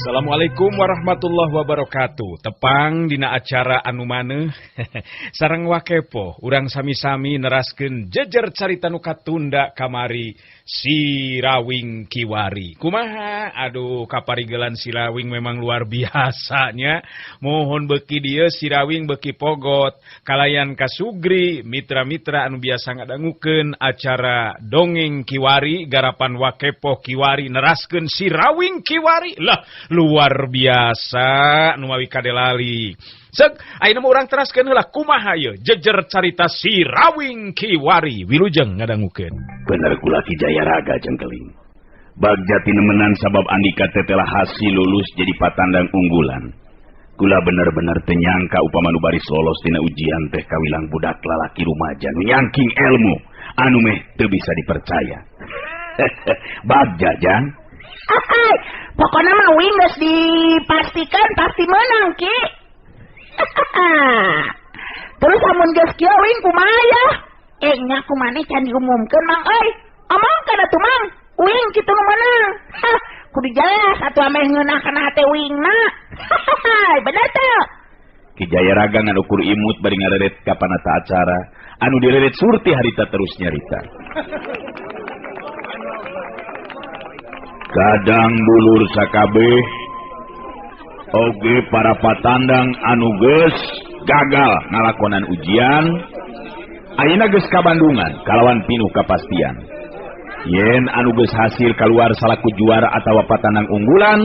Assalamualaikum warahmatullahi wabarakatuh. Tepang dina acara anu maneuh sareng wakepo urang sami-sami neraskeun jejer carita nu katunda kamari si Rawing Kiwari. Kumaha? Aduh, kaparigelan si Rawing memang luar biasanya. Mohon beki dieu si Rawing beki pogot kalayan kasugri mitra-mitra anu biasa ngadangukeun acara dongeng Kiwari garapan wakepo Kiwari neraskeun si Rawing Kiwari. Lah, luar biasa nu mawi kadelali. Sek, ayeuna mah urang teraskeun heula kumaha ieu jejer carita si Rawing Kiwari. Wilujeng ngadangukeun. Bener kula Ki Jayaraga Jengkeling. Bagja tinemenan sabab andika teh telah hasil lulus jadi patandang unggulan. Kula bener-bener teu nyangka upama nu baris lolos tina ujian teh kawilang budak lalaki rumaja nu nyangking ilmu anu meh teu bisa dipercaya. Bagja Jang. Pokoknya mah wing geus dipastikan pasti menang Ki. Terus amun geus kieu wing kumaha ya? Nya kumaneh can diumumkeun Mang euy. Omongkeun atuh Mang, wing kitu nu menang. Kudu jelas atuh ameh ngeunahkeun hate wingna. Bener teu? Ki Jayaraga ngadukur imut bari ngaredet ka panata acara, anu diredet surti harita terus nyarita. Kadang dulur sakabeh oge para patandang anu geus gagal ngalakonan ujian ayeuna geus ka Bandungan kalawan pinuh kapastian yen anu geus hasil kaluar salaku juara atawa patandang unggulan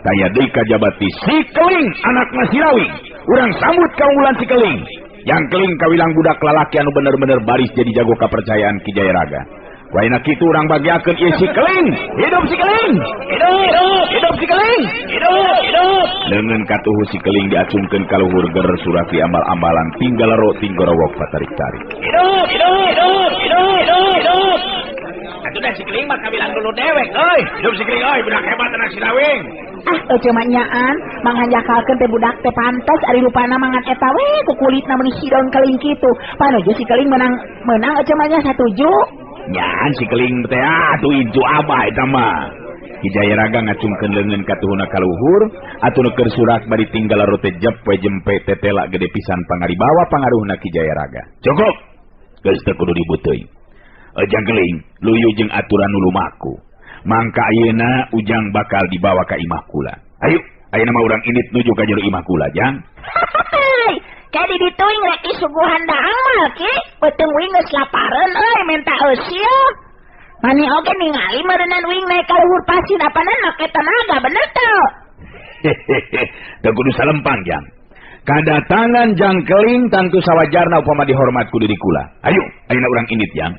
kaya deui kajabati si Keling anakna si Rawing. Urang sambut kaunggulan si Keling. Yang Keling kawilang budak lalaki anu bener-bener baris jadi jago kepercayaan Ki Jayaraga. Waina kitu urang bagiakeun ieu si Keling. Hidup si Keling. Hidup si Keling. Hidup. Leungeun katuhu si Keling diacungkeun ka luhur ger surati ambal-ambalan tinggalero tinggorowok patarik-tarik. Hidup. Atuh dah si Keling mah kabilang dulu dewek euy. Hidup si Keling euy, budak hebat anak si Rawing. Cuma nyaan manghanjakalkeun teh budak teh pantes ari rupana mangan eta we ku kulitna meuni si daun Keling kitu. Panuju si Keling menang cuma nya satuju. Nyaan si Keling teh atuh incu abah eta mah. Ki Jayaraga ngacungkeun leungeun katuhuna ka luhur, atuh keur surak bari tinggal rote jep we jempe tetela gede pisan pangaribawa pangaruhna Ki Jayaraga. Cukup. Geus teu kudu ribut teuing. Ejang Keling, luyu jeung aturan nu lumaku. Mangka ayeuna ujang bakal dibawa ka imah kula. Ayo, ayeuna mah urang init nuju ka jero imah kula, Jang. Kadi dituing rek suguhan daang mah Ki, beuteung wing geus lapareun euy menta eusil. Mani oge ningali meureunnan wing naik ka luhur pasin apanan make tenaga bener teu? Teu kudu salempang, Jang. Kadatangan Jang Keling tantu sawajarna upama dihormat ku diri kula. Ayo, ayeuna urang init, Jang.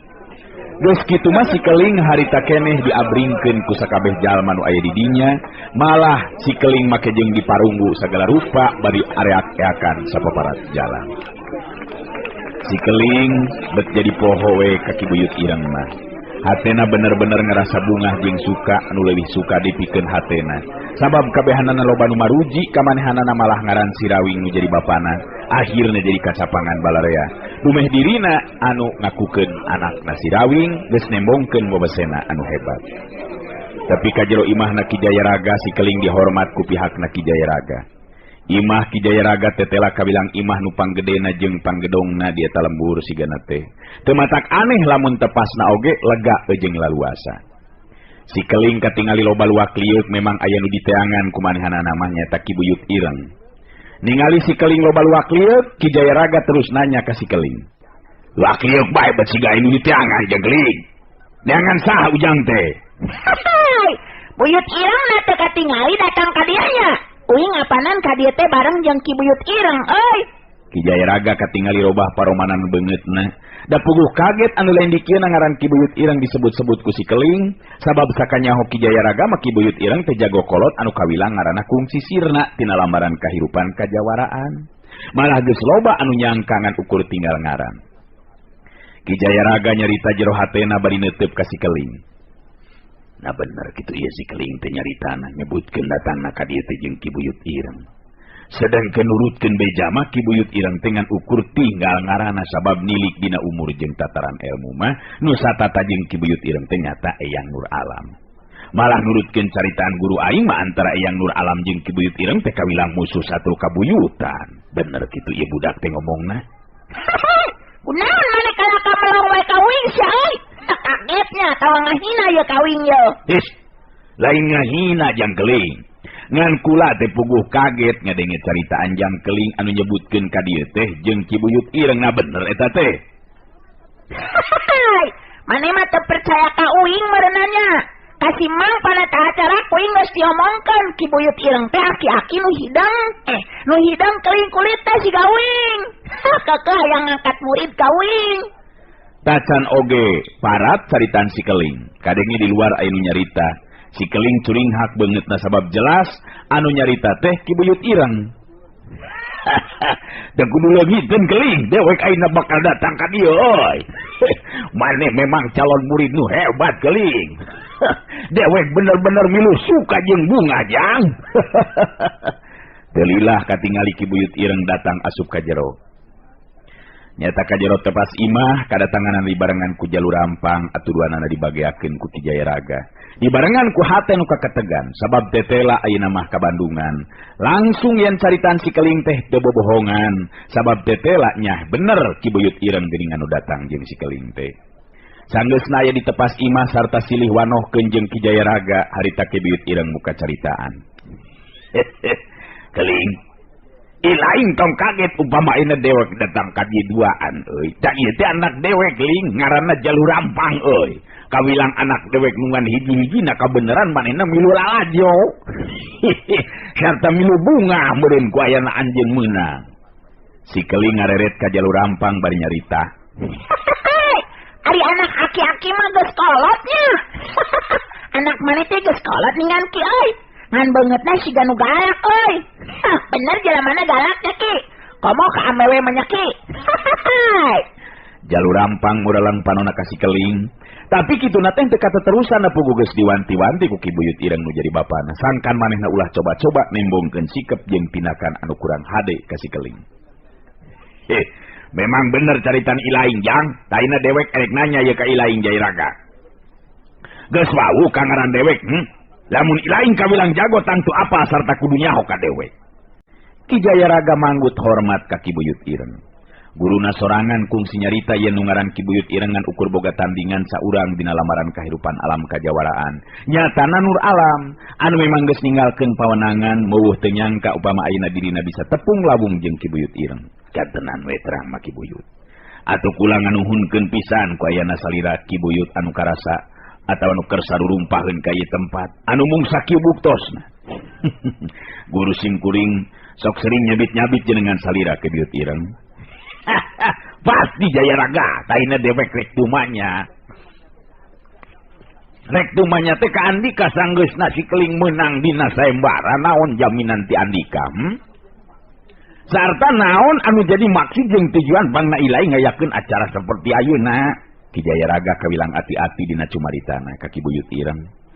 Geus kitu mah si Keling harita keneh diabringkeun ku sakabeh jalma nu aya di dinya, malah si Keling make jeung diparunggu sagala rupa bari areak-eakan sapaparat jalan. Si Keling bet jadi poho we ka Kibuyut ireng mah. Hatena bener-bener ngerasa bungah jeung suka anu leuwih suka dipikeun hatena. Sabab kabehanana loba nu maruji kamanehanana malah ngaran si Rawing nu jadi bapana, akhirna jadi kacapangan balarea. Dumeh dirina anu ngakukeun anakna si Rawing geus nembongkeun bobesena anu hebat. Tapi ka jero imahna Ki Jayaraga si Keling dihormat ku pihakna Ki Jayaraga. Imah Ki Jayaraga tetela kabilang imah nu panggedena jeung panggedongna di eta lembur sigana teh. Teu matak aneh lamun tepasna oge lega jeung laluasa. Si Keling katingali loba luak liuk memang aya nu diteangan kumanehanna namanya ta Kibuyut ireng. Ningali si Keling loba luak liuk, Ki Jayaraga terus nanya ka si Keling. Luak liuk bae bet siga anu diteangan jeung Keling. Neangan saha ujang teh? Buyut ireng na teu katingali datang ka dieu nya. Uing apanan ka dieu teh bareng jeung Kibuyut ireng euy. Ki Jayaraga katingali robah paromanan beungeutna. Da puguh kaget anu lain dikieuna ngaran Kibuyut ireng disebut-sebut ku si Keling, sabab sakanyaho Ki Jayaraga mah Kibuyut ireng teh jago kolot anu kawilang ngaranna kungsi sirna tina lambaran kahirupan kajawaraan. Malah geus loba anu nyangkangan ukur tinggal ngaran. Ki Jayaraga nyarita jero hatena bari neuteub ka si Keling. Nah bener kitu ieu si Keling teh nyaritana nyebutkeun datangna ka dieu teh jeung Kibuyut ireng. Sedangkan nurutkeun beja mah Kibuyut ireng teh ngan ukur tinggal ngaranna sabab nilik dina umur jeung tataran ilmu mah nu satata jeung Kibuyut ireng teh nyata eyang nur alam. Malah nurutkeun caritaan guru aing mah antara Eyang Nur Alam jeung Ki Buyut Ireng teh kawilang musuh satu kabuyutan. Bener kitu ieu budak teh ngomongna. Kunaon maneh kana ka melong wae kawing sia. Kagetnya tawa ngahina ya kawing ye. Lain ngahina Jangkeling. Ngan kula teh puguh kaget ngadenge caritaan Jangkeling anu nyebutkeun ka dieu teh jeung Ki Buyut Ireng na bener eta teh. Maneh mah teu percaya ka uing meureunanya. Kasih mang pada acara uing geus diomongkeun Ki Buyut Ireng teh aki-aki nu hidang keling kulit teh si gawing. Kakek hayang ngangkat murid gawing. Tacan oge parat caritaan si Keling. Kadenge di luar aya nu nyarita. Si Keling curing hak beungeutna sabab jelas anu nyarita teh Ki Buyut Ireng. Da kudu leungiteun Keling, dewek ayeuna bakal datang ka dieu euy. Maneh memang calon murid nu hebat Keling. Dewek bener-bener milu suka jeung bunga Jang. Telilah katingali Ki Buyut Ireng datang asup ka jero. Nyata ka jero tepas imah kadatanganan dibarengan ku Jalur Rampang aturanana dibageakeun ku Ki Jayaraga. Dibarengan ku hate nu kaketegan sabab tetela ayeuna mah ka Bandungan. Langsung yen caritaan si Keling teh teu bobohongan sabab tetela nyah bener Ki Buyut Ireng geuning anu datang jeung si Keling teh. Sanggeusna aya di tepas imah sarta silih wanohkeun jeung Ki Jayaraga harita Ki Buyut Ireng muka caritaan. Keling, lain tong kaget upama ayeuna dewek datang ka dieu duaan euy. Da ieu teh anak dewek Keling ngaranna Jalur Rampang euy. Kawilang anak dewek nungan hiji-hijina kabeneran manehna milu lalajo. Sarta milu bunga meureun ku ayana anjeun meunang. Si Keling ngareret ka Jalur Rampang bari nyarita. Ari anak aki-aki mah geus kolotnya. Anak maneh teh geus kolot ningan Ki euy. Ngan beungeutna siga nu galak euy. Bener jelamana galaknya Ki. Komo ka amewe mah Ki. Jalur Rampang modalang panonna ka si Keling. Tapi kituna teh teu kateterusan puguh geus diwanti-wanti ku Ki Buyut Ireng nu jadi bapana. Sangkan manehna ulah coba-coba nembongkeun sikep jeung tindakan anu kurang hade ka si Keling. Memang bener caritan ilaing Jang. Taina dewek erek nanya ya ka ilaing Jayaraga. Geus wau ka ngaran dewek. Lamun ilaing kawilang jago tangtu apa sarta kudu nyaho ka dewek. Ki Jayaraga manggut hormat ka Ki Buyut Ireng. Guruna sorangan kungsi nyarita yen nu ngaran Ki Buyut Ireng ngan ukur boga tandingan saurang dina lamaran kahirupan alam kajawaraan. Nyatana Nur Alam anu memang geus ninggalkeun pawenangan meuweuh teu nyangka upama ayeuna dirina bisa tepung labung jeung Ki Buyut Ireng. Jantenan we terang mah Ki Buyut. Atuh kula nganuhunkeun pisan ku ayana salira Ki Buyut anu karasa atawa anu keur sarurumpaheun ka ieu tempat anu mung sakieu buktosna. Guru simkuring sok sering nyabit-nyabit jenengan salira Ki Buyut Ireng. Pasti Jayaraga taina dewek rek tumanya. Rek tumanya teh ka Andika sanggeusna si Keling meunang dina sayembara naon jaminan ti Andika? Sarta naon anu jadi maksud jeung tujuan bangna ilaing ngayakeun acara seperti ayeuna? Ki Jayaraga kawilang ati-ati dina cumaritana ka Ki Buyut Ireng.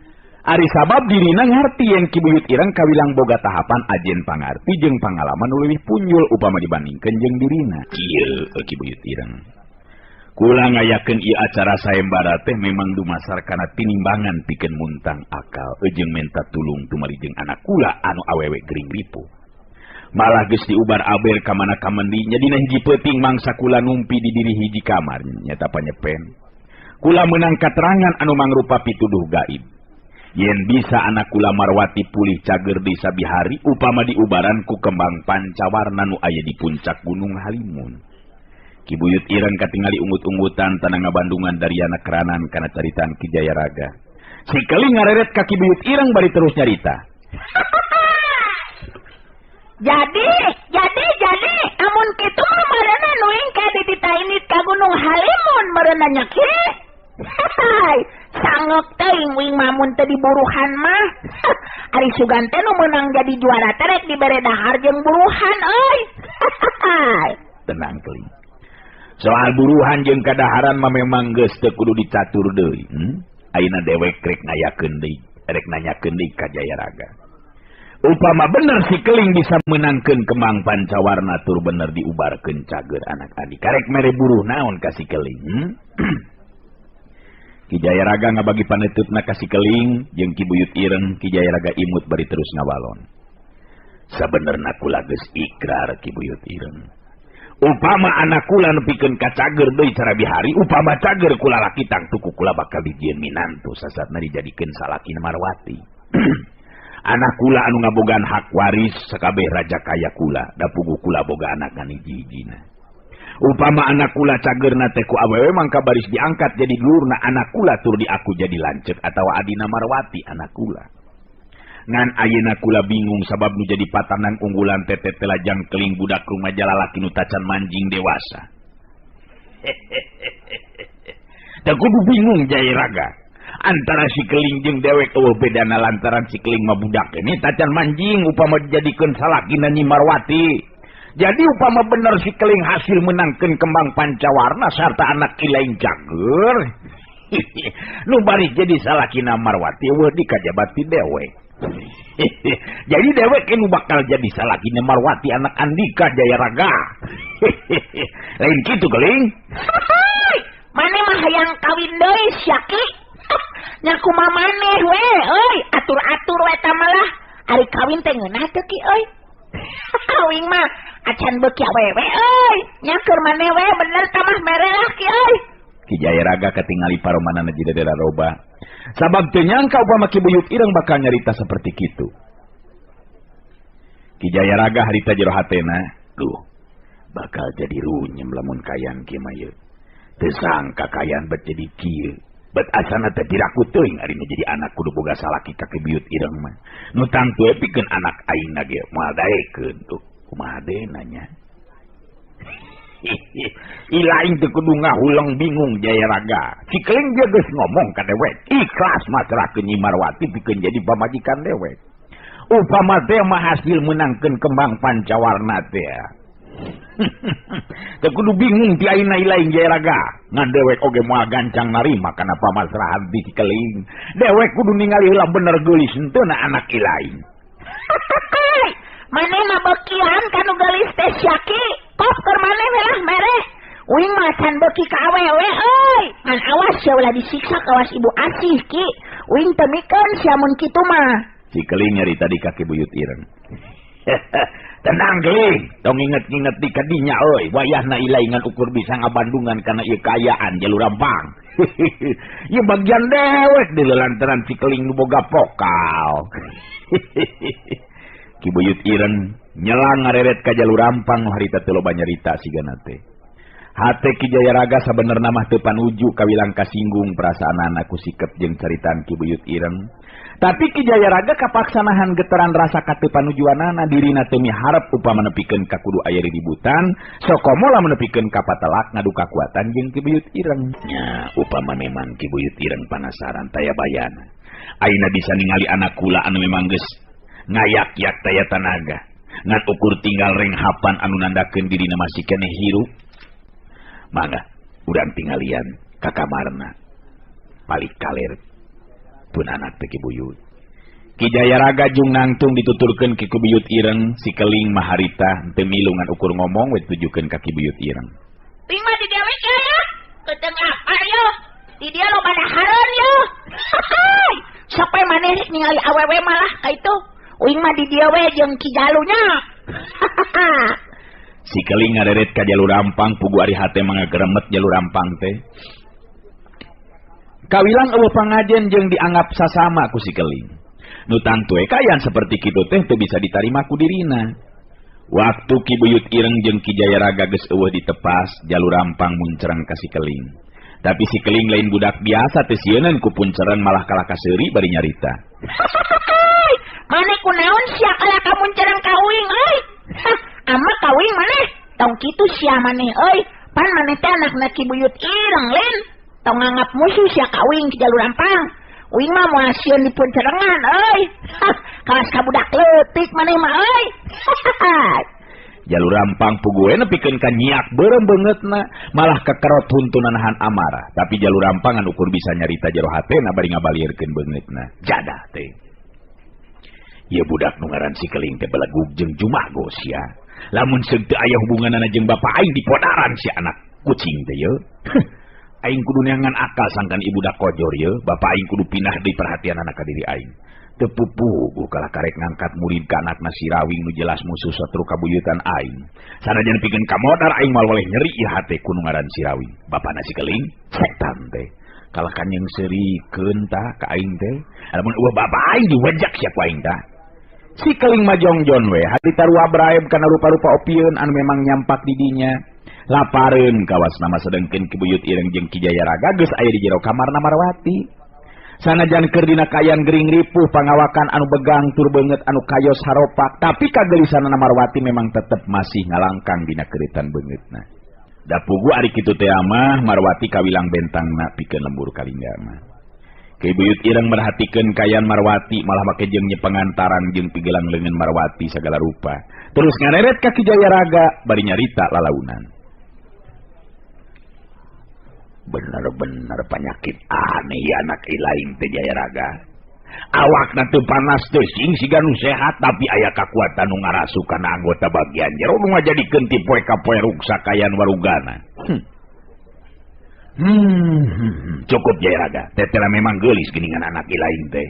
Ari sabab dirina ngarti yen Ki Buyut Ireng kawilang boga tahapan ajen pangarti jeung pangalaman nu leuwih punjul upama dibandingkeun jeung dirina. Ieu Ki Buyut Ireng. Kula ngayakeun ieu acara sayembara teh memang dumasar kana tinimbangan pikeun muntang akal jeung menta tulung tumari jeung anak kula anu awewe gering ripuh. Malah geus diubar aber ka mana kamendi nya dina hiji peuting mangsa kula numpi di diri hiji kamar nyata panyepen. Kula meunang katerangan anu mangrupa pituduh gaib. Yen bisa anak kula Marwati pulih cager di sabihari upama diubaran ku kembang pancawarna nu aya di puncak Gunung Halimun. Ki Buyut Ireng katingali ungut-ungutan tanang ngabandungan dari anak keranan kana caritaan Ki Jayaraga. Si Keling ngareret ka Ki Buyut Ireng bari terus nyarita. Jadi, amun kitu mah meureuna nuing ka dititainit ka Gunung Halimun meureuna nya Ki. Sanggeuk teuing wing mamun teu diburuhan mah. Ari Sugan teh nu meunang jadi juara teh rek dibere dahar jeung buruhan euy. Tenang Keling. Soal buruhan jeung kadaharan mah memang geus teu kudu dicatur deui. Ayeuna dewek rek ngayakeun deui, rek nanyakeun deui ka Jayaraga. Upama bener si Keling bisa menangkeun kembang pancawarna tur bener diubarkeun cager anak adik. Karek mere buruh naon ka si Keling? Ki Jayaraga ngabagi panetupna ka si Keling jeung Ki Buyut Ireng. Ki Jayaraga imut bari terus ngawalon. Sabenerna kula geus ikrar Ki Buyut Ireng. Upama anak kula nepikeun ka cager deui cara bihari, upama cager kula laki tangtuku kula bakal dijieun minantu sasatna dijadikeun salakina Marwati. Anak kula anu ngabogaan hak waris sakabeh raja kaya kula, da puguh kula boga anak anu hiji-hijina. Upama anak kula cagerna teh ku awewe mangka baris diangkat jadi dulurna anak kula tur diaku jadi lanceuk atawa adina Marwati anak kula. Ngan ayeuna kula bingung sabab nu jadi patanan unggulan teteh telajang Keling budak rumah jalalaki nu tacan manjing dewasa. Da kudu bingung Jayaraga. Antara si Keling jeung dewek eueuh bedana lantaran si Keling mah budak ini tacan manjing upama dijadikeun salakina Nyi Marwati. Jadi upama bener si Keling hasil menangkeun kembang pancawarna sarta anak kilain cager. Nu bari jadi salakina Marwati eueuh dikajabati dewek. Jadi dewek nu bakal jadi salakina Marwati anak Andika Jayaraga. Lain kitu Keling. Mane mah hayang kawin deui Syaki. Nya kumaha maneh we euy, atur-atur we ta malah. Ari kawin teh ngeunah teu Ki euy. Kawin mah acan beuki awewe euy. Nya keur maneh we bener ta mah mere lah Ki euy. Ki Jayaraga katingali paromanana jidadera roba. Sabab teu nyangka upama Ki Buyut Ireng bakal nyarita seperti kitu. Ki Jayaraga harita jero hatena, duh, bakal jadi runyem lamun kayan kieu mah yeuh. Teu sangka kayan bet jadi kieu. Bet asana teh diraku teuing ari nu jadi anak kudu boga salaki ka Ki Buyut Ireng mah. Nu tangtu pikeun anak aingna ge moal daekeun tuh. Kumaha deui nanya. Ilaing teu kudu ngahuleng bingung Jayaraga. Si Keling dia geus ngomong ka dewek, ikhlas masrakeun Nyi Marwati pikeun jadi pamajikan dewek. Upama teh mah hasil menangkeun kembang pancawarna teh. Teu kudu bingung ti ayeuna ilaing Jayaraga. Ngan dewek oge moal gancang narima kana pamasrahan ti si Keling. Dewek kudu ningali heula bener geulis henteu na anak ilaing. Maneh mah beukian kanu geulis teh Syaki. Kop keur maneh lah mere. Uing mah can beuki ka awewe euy. Ngan awas sia ulah disiksa kawas ibu asih Ki. Uing teu mikeun sia mun kitu mah. Si Keling nyarita di kaki Buyut Ireng. Tenang Keling, tong inget-inget di kadinya euy, wayahna ilaingan ukur bisa ngabandungan kana ieu kaayaan jalur rampang. Ieu bagian dewek di lantaran si Keling nu boga pokal. Ki Buyut Ireng nyelang ngareret ka jalur rampang harita teu loba nyarita sigana teh. Hate Ki Jayaraga sabenerna mah teu panuju kawilang kasinggung perasaanana ku sikep jeung caritaan Ki Buyut Ireng. Tapi Ki Jayaraga kapaksanahan getaran rasa kateu panujuanana dirina teu miharep upama nepikeun ka kudu aya ributan, sokomo lamun nepikeun ka patelak ngadu kakuatan jeung Ki Buyut Ireng. Nya upama memang Ki Buyut Ireng panasaran taya bayana. Ayeuna bisa ningali anak kula anu memang geus ngayak-yak taya tanaga. Ngan ukur tinggal renghapan anu nandakeun dirina masih keneh hirup. Mangga urang tinggalian ka kamarna. Palik kaler pun anak teh Ki Buyut. Ki Jayaraga jeung nangtung dituturkeun ki Buyut Ireng, si Keling mah harita teu milu ngan ukur ngomong we tujukeun ka Ki Buyut Ireng. Ting mah di dewe ya. Keuteng apa yo? Di dia lo pada hareun yo. Sampai maneh ningali awewe malah ka itu. Uing mah di dia we jeung Ki Jalunya. Si Keling ngareret ka jalur rampang pugu ari hate mangagremet jalur rampang teh. Kawilang eueuh pangajen jeung dianggap sasama ku si Keling. Nu tangtu kayan seperti kitu teh teu bisa ditarima ku dirina. Waktu Ki Buyut Ireng jeung Ki Jayaraga geus eueuh ditepas, jalur rampang muncereng ka si Keling. Tapi si Keling lain budak biasa teh sieun ku puncereng malah kalah kaseuri bari nyarita. Maneh kunaon sia kalah ka muncereng ka uing euy? Ama ka uing maneh. Tong kitu sia maneh euy. Pan maneh teh anakna Ki Buyut Ireng len. Tong nganggap musuh sia ka uing ke jalur rampang. Uing mah moal sieun di puncerengan euy. Kawas ka budak leutik maneh mah euy. Jalur rampang puguwe nepikeun ka nyiak beureum beungeutna malah kekerot huntunanahan amarah. Tapi jalur rampangan ukur bisa nyarita jero hatena bari ngabalieurkeun beungeutna. Jadah teh. Ieu budak nu ngaran si Keling teh belegug jeung jumago sia. Lamun seug teu aya hubunganana jeung bapa aing dipodaran si anak kucing teh yeuh. aing kudu neangan akal sangkan ibu dak kojor ye, bapak aing kudu pindah deui perhatian anak ka diri aing. Teu pupuh kalah karek ngangkat murid ka anakna si Rawing nu jelas musuh satru kabuyutan aing. Sanajan pikeun ka modar aing mal waleh nyeri ieu hate ku nu ngaran si Rawing. Bapana si Keling setan teh. Kalah kanjeng serikeun tah ka aing teh. Lamun eueuh bapak aing diwejak sia ku aing tah. Si Keling majongjon we, hati tarua braeb kana rupa-rupa opieun anu memang nyampak di dinya. Lapareun kawas nama sedengkeun Ki Buyut Ireng jeung Ki Jayaraga geus aya di jero kamarna Marwati. Sanajan keur dina kayan gering ripuh pangawakan anu begang tur beungeut anu kayos haropak, tapi kagelisanna Marwati memang tetep masih ngalangkang dina keuritan beungeutna. Da pugu ari kitu teh mah Marwati kawilang bentangna pikeun lembur kalinggana. Ki Buyut Ireng merhatikeun kayan Marwati malah make jeung nyepengantaran jeung pigelang leungeun Marwati sagala rupa. Terus ngareret ka Ki Jayaraga bari nyarita lalaunan. Bener-bener penyakit aneh ya anak ilaing teh Jayaraga. Awakna teu panas teu sing siga nu sehat tapi aya kakuatan nu ngarasukan anggota bagian jero nu ngajadikeun ti poe ka poe ruksa kayan warugana. Cukup Jayaraga, tetela memang geulis geuningan anak ilaing teh.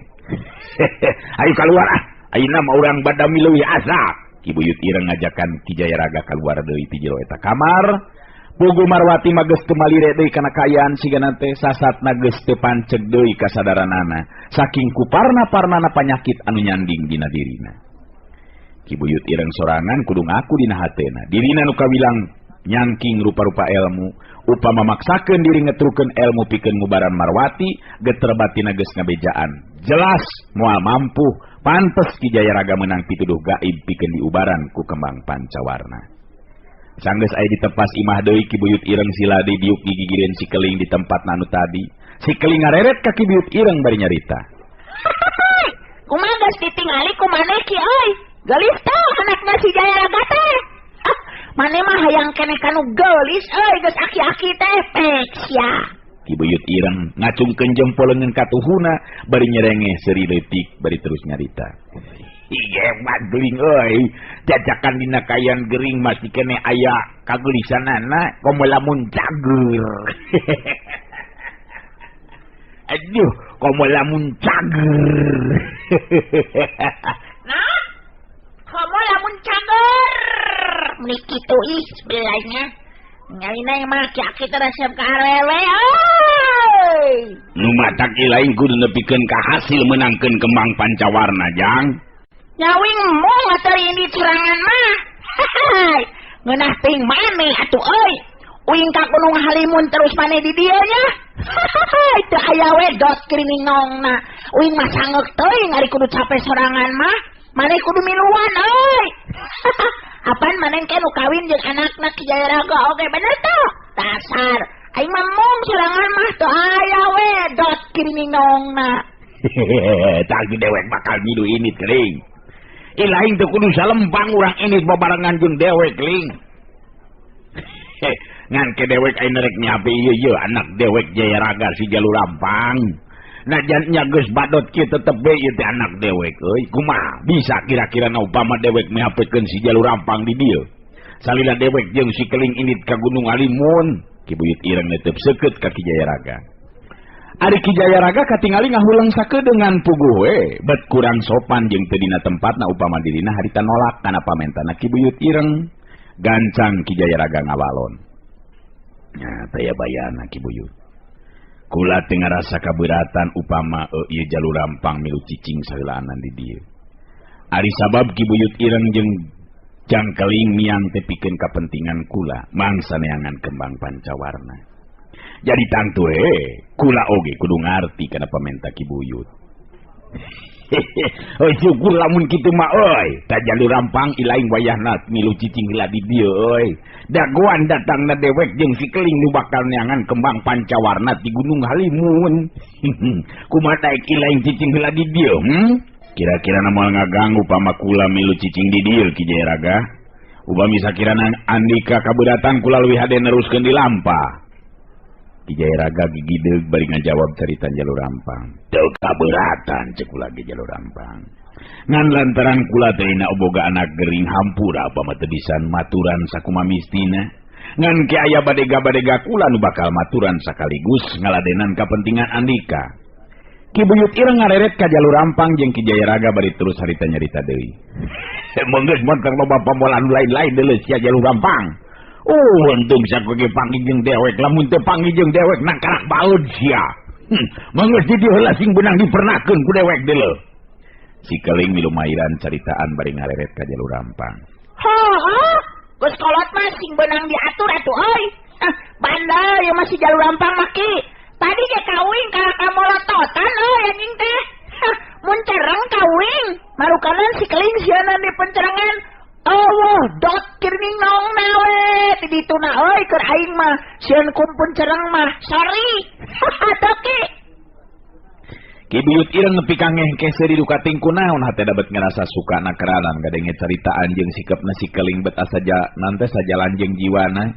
Ayo keluar ah, ayeuna mah urang bada mileuih asa. Ki Buyut Ireng ngajakan Ki Jayaraga keluar deui ti jero eta kamar. Pugu Marwati mah geus teu malire deui kana kayaan sigana teh sasatna geus teu panceg deui kasadaranana saking kuparna-parnana panyakit anu nyanding dina dirina. Ki Buyut Ireng sorangan kudu ngaku dina hatena dirina nu kawilang nyangking rupa-rupa ilmu upama maksakeun diri ngetrukeun ilmu pikeun ngubaran Marwati geter batina geus ngabejaan jelas moal mampu pantes Ki Jayaraga meunang pituduh gaib pikeun diubaran ku kembang pancawarna. Sanggeus aya ditepas imah deui Ki Buyut Ireng siladi diuk gigigireun si Keling di tempat nanu tadi. Si Keling ngareret ka Ki Buyut Ireng bari nyarita. Kumaha geus ditingali ku maneh Ki euy? Geulis teh anakna si Jayaraga teh. Maneh mah hayang keneh kanu geulis euy geus aki-aki teh pek sia. Ki Buyut Ireng ngacungkeun jempol leungeun ka tuhuna bari nyerengeh seuri leutik bari terus nyarita. Iya Madling euy, jajakan dina kayan gering masih kene aya kagelisanana komo lamun cager. Aduh, komo lamun cager. Nah, komo lamun cager. Meni kitu ih sebelahnya. Ngalina yang mah ki-aki resep ka awewe euy. Nu matak ilaing kudu nepikeun ka hasil menangkeun kembang pancawarna jang. Nyawing mo ngateri ini serangan mah. Ngeunah ting maneh atuh euy. Uing ka Gunung Halimun terus maneh di dieu nya. Teu aya we dot kriningongna. Uing mah sangeuk teuing ari kudu capek sorangan mah. Maneh kudu miluan euy. Apaan maneh ke nu kawin jeung anakna Ki Jayaraga oge bener tuh. Dasar aing mah mung sorangan mah teu aya we dot kriningongna. Tak dewek bakal ngidu init Keling. Ilaing teu kudu salempang urang ini babarengan jeung dewek Ling. Ngan ke dewek aya nerek nyape ieu anak dewek Jayaraga si Jalurampang. Najan nya geus badot kieu tetep we ieu teh anak dewek euy. Kumaha bisa kira-kira na upama dewek mihapekeun si Jalurampang di dieu. Salila dewek jeung si Keling init ka Gunung Halimun. Ki Buyut Ireng netep seukeut ka Ki Jayaraga. Ari Ki Jayaraga katingali ngahuleng sakeudeungan puguh we, bet kurang sopan jeung teu dina tempatna upama dirina harita nolak kana pamentana Ki Buyut Ireng. Gancang Ki Jayaraga ngawalon. Nya taya bayana Ki Buyut. Kula teu ngarasa kabeuratan upama ieu Jalurampang milu cicing saheulaanan di dieu. Ari sabab Ki Buyut Ireng jeung Jang Keling miang teh pikeun kapentingan kula mangsa neangan kembang pancawarna. Jadi tangtu kula oge kudu ngarti kana pamenta Ki Buyut. Euy syukur lamun kitu mah euy, ta Jalurampang ilaing wayahna milu cicing heula di dieu euy. Dagoan datangna dewek jeung si Keling nu bakal neangan kembang pancawarna di Gunung Halimun. Kumaha daek ilaing cicing heula di dieu? Kira-kira moal ngaganggu pama kula milu cicing di dieu Ki Jayaraga. Upami sakirana andika kabeuratan kula leuwih hade neruskeun di lampah. Ki Jayaraga gigideug bari ngajawab carita Jalurampang. Teu kabeuratan ceuk kula ge Jalurampang. Ngan lantaran kula teh na boga anak gering hampura upama teu bisan maturan sakumaha mistina. Ngan ki aya badega-badega kula nu bakal maturan sakaligus ngaladenan kapentingan Andika. Ki Buyut Ireng ngareret ka jalur Rampang jeung Ki Jayaraga bari terus harita nyarita deui. Monggeus montong loba pambolaan lain-lain deuleu sia jalur Rampang. Untung sakuge panggih jeung dewek, lamun teu panggih jeung dewek nangkarak baeud sia. Manggeus di dieu heula sing beunang dipernakeun ku dewek deuleu. Si Keling milu mairan caritaan bari ngareret ka jalur Rampang. Geus kolot mah sing beunang diatur atuh euy. Bandel ya masih jalur Rampang maki. Tadi ge kawin kana kamolototan euy anjing teh. Mun cereng kawin, marukanan si Keling sieuna di pencerengan. Dot kirning nong nawe di ditu na euy keur aing mah sieun kumpul cereng mah. Sorry. Toki. Ki Buyut Ireng nepi kangeh kese di dukating kunaon hate dapat ngerasa suka nakeranan gadenge caritaan jeung sikepna si Keling bet asaja nante saja lanjeng jiwana.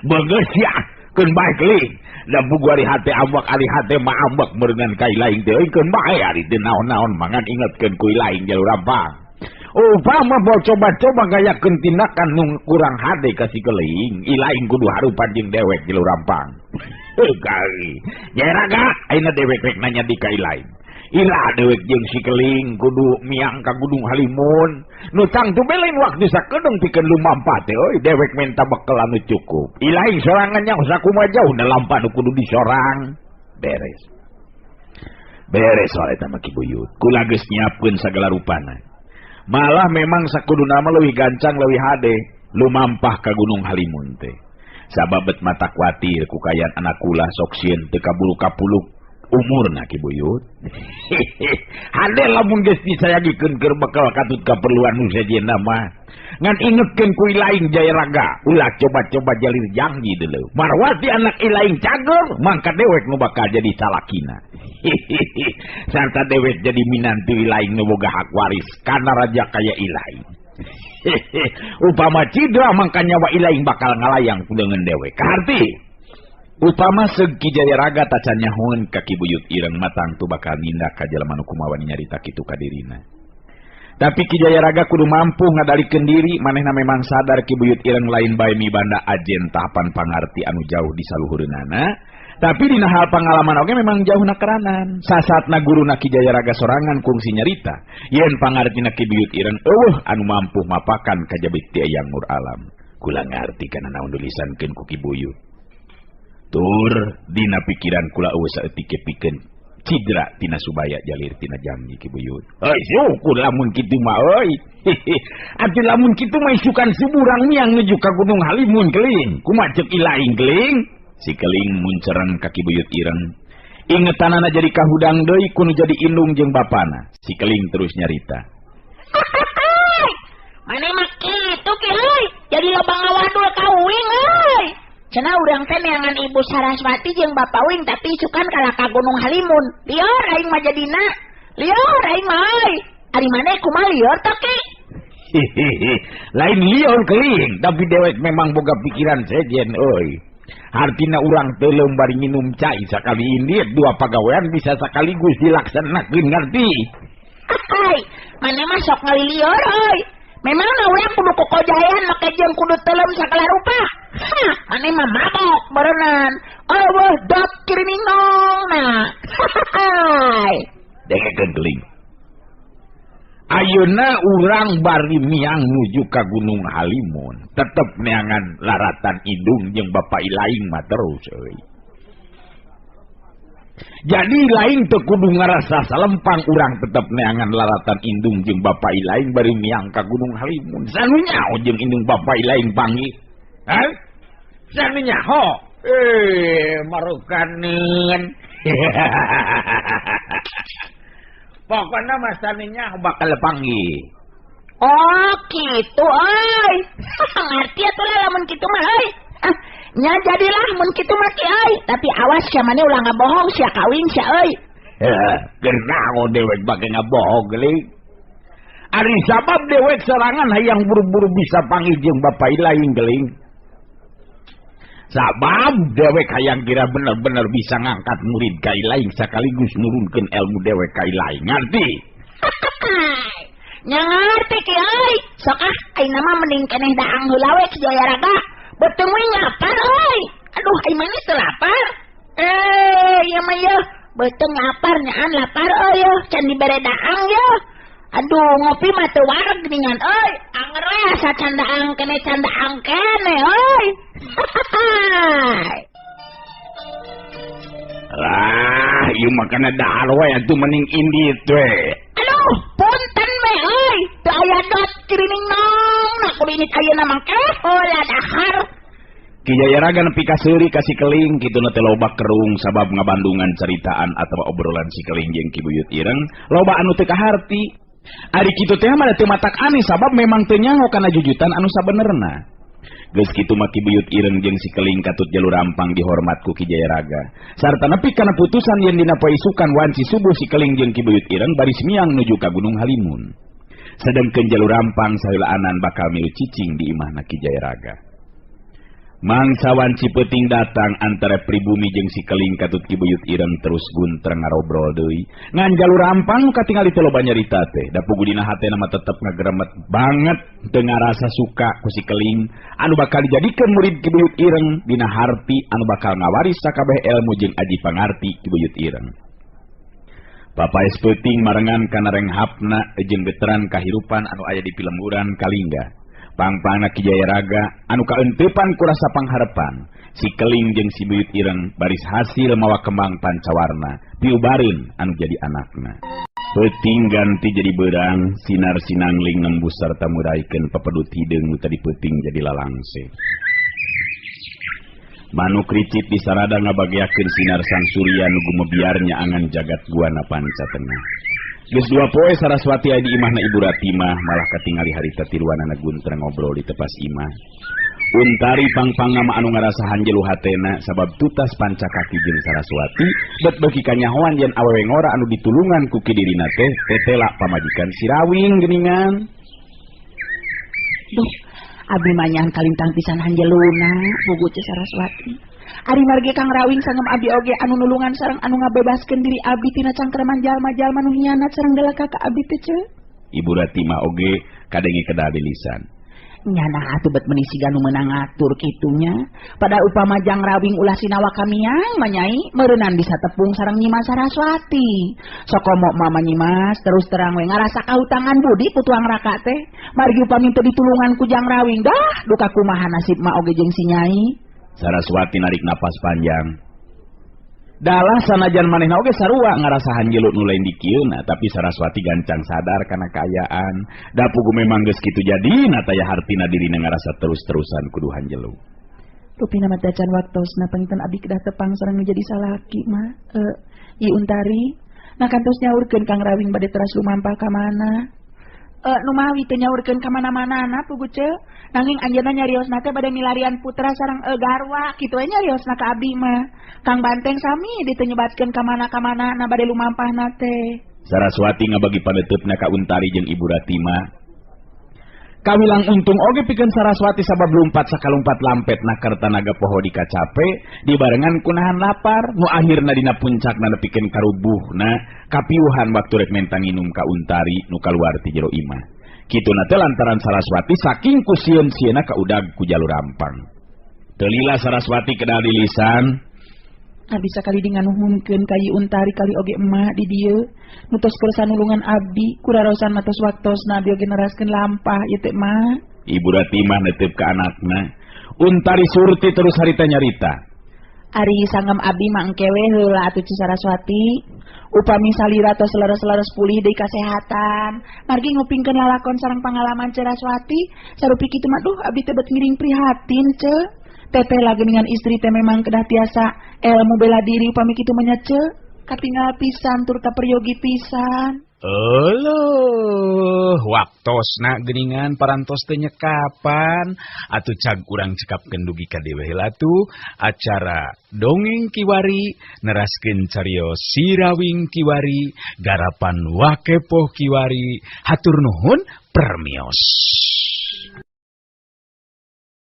Bagus ya, keun bae Keling. Da bugu ari hate ambak ari hate mah ambak merengan kai laing teh euy keun bae ari teu naon-naon mangan ingetkeun ku laing jalur Rampang. Upama mau coba-coba gayakeun tindakan nu kurang hade ka si Keling, ilaing kudu harupan jeung dewek jalur Rampang. Kali. Jayaraga ayeuna dewek rek nanya di ka ilaing. Ila dewek jeung si Keling kudu miang ka Gunung Halimun. Nu tangtu belain waktu sakedeung pikeun lumampah teh euy dewek minta bekal anu cukup. Ilaing sorangan nya sakumaha jauh na lampah nu kudu disorang. Beres. Beres soal eta mah Ki Buyut. Kula geus nyiapkeun sagala rupana. Malah memang sakuduna mah leuwih gancang leuwih hade lumampah ka Gunung Halimun teh. Sababet mata kuatir ku kayan anak kula sok sieun teu kabulu-kapuluk umurna Ki Buyut. Hade lamun geus disayagikeun keur bekal katut kaperluan nu sejenna mah. Ngan ingetkeun ku ilaing Jayaraga, ulah coba-coba jalir janji deuleu. Marwati anak ilaing cager, mangka dewek nu bakal jadi salakina. Sarta dewek jadi minantu ilaing nu boga hak waris kana raja kaya ilaing. Upama cidra mangka nyawa ilaing bakal ngalayang ku deungeun dewek. Kaharti upama seug Ki Jayaraga tacan nyahoeun ka Ki Buyut Ireng matang tu bakal nindak ka jelema nu kumaha nyarita kitu ka dirina. Tapi Ki Jayaraga kudu mampu ngadalikeun diri, manehna memang sadar Ki Buyut Ireng lain bae mibanda ajen tahapan pangarti anu jauh di saluhureunana. Tapi dina hal pangalaman oge memang jauh nakeranan. Sasatna guruna Ki Jayaraga sorangan kungsi nyarita. Yen pangartina Ki Buyut Ireng eueuh anu mampu mapakan kajabik ti Eyang Nur Alam. Kula ngarti kana naon tulisankeun ku Ki Buyut. Tur dina pikiran kula eueuh saeutik pikeun cidra tina subaya jalir tina janji Ki Buyut. Euy syukur lamun kitu mah euy. Atuh lamun kitu mah isukan suburang miang nuju ka Gunung Halimun Keling. Kumaha ceuk ilaing Keling? Si Keling muncereng ka Ki Buyut Ireng. Ingetanana jadi kahudang deui kudu jadi indung jeung bapana. Si Keling terus nyarita. Mane mah kitu Ki euy. Jadi loba ngawadul ka uing euy. Cenah urang teh neangan Ibu Saraswati jeung Bapak Wing tapi isukan kala ka Gunung Halimun. Lieur aing mah jadina. Lieur aing mah euy. Ari maneh kumaha lieur teh Ki? Lain lieur Keling, tapi dewek memang boga pikiran sejen euy. Artina urang teu leum bari minum cai sakali indit dua pagawean bisa sakaligus dilaksanakeun ngarti. Hai, maneh mah sok ngalilieur euy. Memang urang kudu kokojayan make jeung kudu teuleum sakala rupa. Maneh mah mabok berenang. Eueuh dot kirining nongna. Hai. Dengekeun Keling. Ayeuna urang bari miang nuju ka Gunung Halimun, tetep neangan laratan indung jeung Bapak ilaing mah terus euy. Jadi laing teu kudu ngarasa salempang urang tetep neangan laratan indung jeung Bapak ilaing bari miang ka Gunung Halimun. Sanu nyaho jeung indung Bapak ilaing panggih? Hah? Sanu nyaho? Marukaneun. Pokoknya mas taninya bakal panggil. Oh gitu euy. Ngerti atuh lah lamun kitu mah euy. Nya jadilah mun kitu mah ki euy. Tapi awas sia maneh ulah ngabohong sia kawin sia euy. Keur naon dewek bage ngabohong Keling? Ari sabab dewek sorangan hayang buru-buru bisa panggil jeung Bapak ilaing Keling. Sabab dewek hayang kira bener-bener bisa ngangkat murid ka ilaing sakaligus nurunkeun ilmu dewek ka ilaing. Ngarti? Nya ngarti ki euy. Sok ayeuna mah mending keneh daang heula we Ki Jayaraga. Beuteung we nyapar euy. Aduh ai mah teu lapar. Ieu mah yeuh. Beuteung lapar nyaan lapar euy yeuh. Can dibere daang yeuh. Aduh ngopi mah teu wareg geuningan euy. Anger we asa candaang keneh euy. Lah, ieu mah kana dahar we atuh mending indit we. Aduh, punten we euy. Teu aya dot cirining nong. Nah kudu ini ayeuna mangke heula dahar. Ki Jayaraga nepi ka seuri ka si Keling kituna teh loba kerung sabab ngabandungan caritaan atawa obrolan si Keling jeung Ki Buyut Ireng loba anu teu kaharti. Ari kitu teh mah teu matak aneh sabab memang teu nyango kana jujutan anu sabenerna. Geus kitu mah Ki Buyut Ireng jeung si Keling katut jalur rampang dihormat ku Ki Jayaraga. Sarta nepi kana putusan yen dina poe isukan wanci subuh si Keling jeung Ki Buyut Ireng baris miang nuju ka Gunung Halimun. Sedengkeun jalur rampang saheulaanan bakal milu cicing di imahna Ki Jayaraga. Mangsa wanci peuting datang antara pribumi jeung si Keling katut Ki Buyut Ireng terus guntreng ngarobrol deui. Ngan jalur rampang nu katingali teh loba nyarita teh. Da pugu dina hatena mah tetep ngagremet banget teu ngarasa suka ku si Keling anu bakal dijadikeun murid Ki Buyut Ireng dina harti anu bakal ngawaris sakabeh elmu jeung aji pangarti Ki Buyut Ireng. Papaes peuting marengan kana renghapna jeung geteran kahirupan anu aya di pilemburan Kalingga. Pangpangna Ki Jayaraga anu kaeunteupan ku rasa pangharepan si Keling jeung si Buyut Ireng baris hasil mawa kembang pancawarna piubareun anu jadi anakna. Peuting ganti jadi beurang sinar sinangling ngembus sarta muraikeun papedut hideung nu tadi peuting jadi lalangse. Manuk ricit disarada ngabageakeun sinar sang surya nu gumebiarnya angan jagat guana panca tengah. Geus dua poe Saraswati aya di imahna Ibu Ratimah malah katingali harita tiluanana guntreng ngobrol di tepas imah. Untari pangpangna mah anu ngarasa hanjelu hatena sabab tutas panca kaki jeung Saraswati bet beuki kanyahoan yen awewe ngora anu ditulungan ku kidirina teh tetela pamajikan si Rawing geuningan. Duh, abdi mah nyahan kalintang pisan hanjeluna pugu teh Saraswati. Ari margi Kang Rawing sangem abdi oge anu nulungan sareng anu ngabebaskeun diri abdi tina cangkreman jalma-jalma nu hianat sareng delaka ka abdi teh ce. Ibu Ratimah oge kadenge kedah bilisan. Nyana atuh bet meuni siga nu meunang ngatur kitunya. Pada upama Jang Rawing ulah sinawa kamiang manyai meureunan bisa tepung sareng Nyimas Saraswati. Sokomo mama Nyimas terus terang we ngarasa kautangan budi ku tuang raka teh. Margi upami teu ditulungan ku Jang Rawing dah duka kumaha nasib ma oge jeung si Nyai. Saraswati narik napas panjang. Dalah sanajan manehna oge sarua ngarasa hanjelut nu lain di kieuna, tapi Saraswati gancang sadar kana kaayaan. Da pugu memang geus kitu jadina taya hartina dirina ngarasa terus-terusan kudu hanjelu. Rupina mah dacan waktosna panginten abdi kedah tepang sareng jadi salaki mah. Ieu Untari, nah kantos nyaurkeun Kang Rawing bade teras lumampah ka mana? Numawi teu nyaurkeun ka mana-manana pugu ce. Nanging anjeunna nyariosna teh bade milarian putra sareng garwa kitu we nyariosna ka abdi mah. Kang Banteng sami diteu nyebatkeun ka mana-mana na bade lumampahna teh. Saraswati ngabagi paneutupna ka Untari jeung Ibu Ratimah. Kawilang untung oge pikeun Saraswati sabab lumpat sakalumpat lampet na kerta naga poho di kacape dibarengan kunahan lapar nu akhirna dina puncakna nepikeun karubuhna kapiuhan waktu rek mentang nginum ka Untari nu kaluar ti jero imah. Kituna teh lantaran Saraswati saking kusieun-sieuna kaudag ku jalur rampang. Teu lila Saraswati kedah dilisan. Abdi sakali nganuhunkeun ka ieu Untari kali oge emah di dieu. Nu tos kersa nulungan abdi kurarosan mah tos waktosna abdi oge neraskeun lampah ieu teh mah. Ibu Ratimah netep ka anakna. Untari surti terus harita nyarita. Ari sangem abdi mah engke we heula atuh Ci Saraswati. Upami salira tos leres-leres pulih deui kasehatan. Margi ngupingkeun lalakon sareng pangalaman Saraswati, sarupi kitu mah duh abdi teh bet ngiring prihatin ce. Teteh lagi dengan istri teh memang kedah tiasa ilmu bela diri upami kitu mah nya ce. Katinggal pisan tur kaperyogi pisan. Eluh, waktosna geuningan parantos teh nyekapan atuh cag urang cekapkeun dugi ka dewe heula atuh acara dongeng Kiwari neraskeun carios Si Rawing Kiwari garapan Wakepoh Kiwari hatur nuhun permios.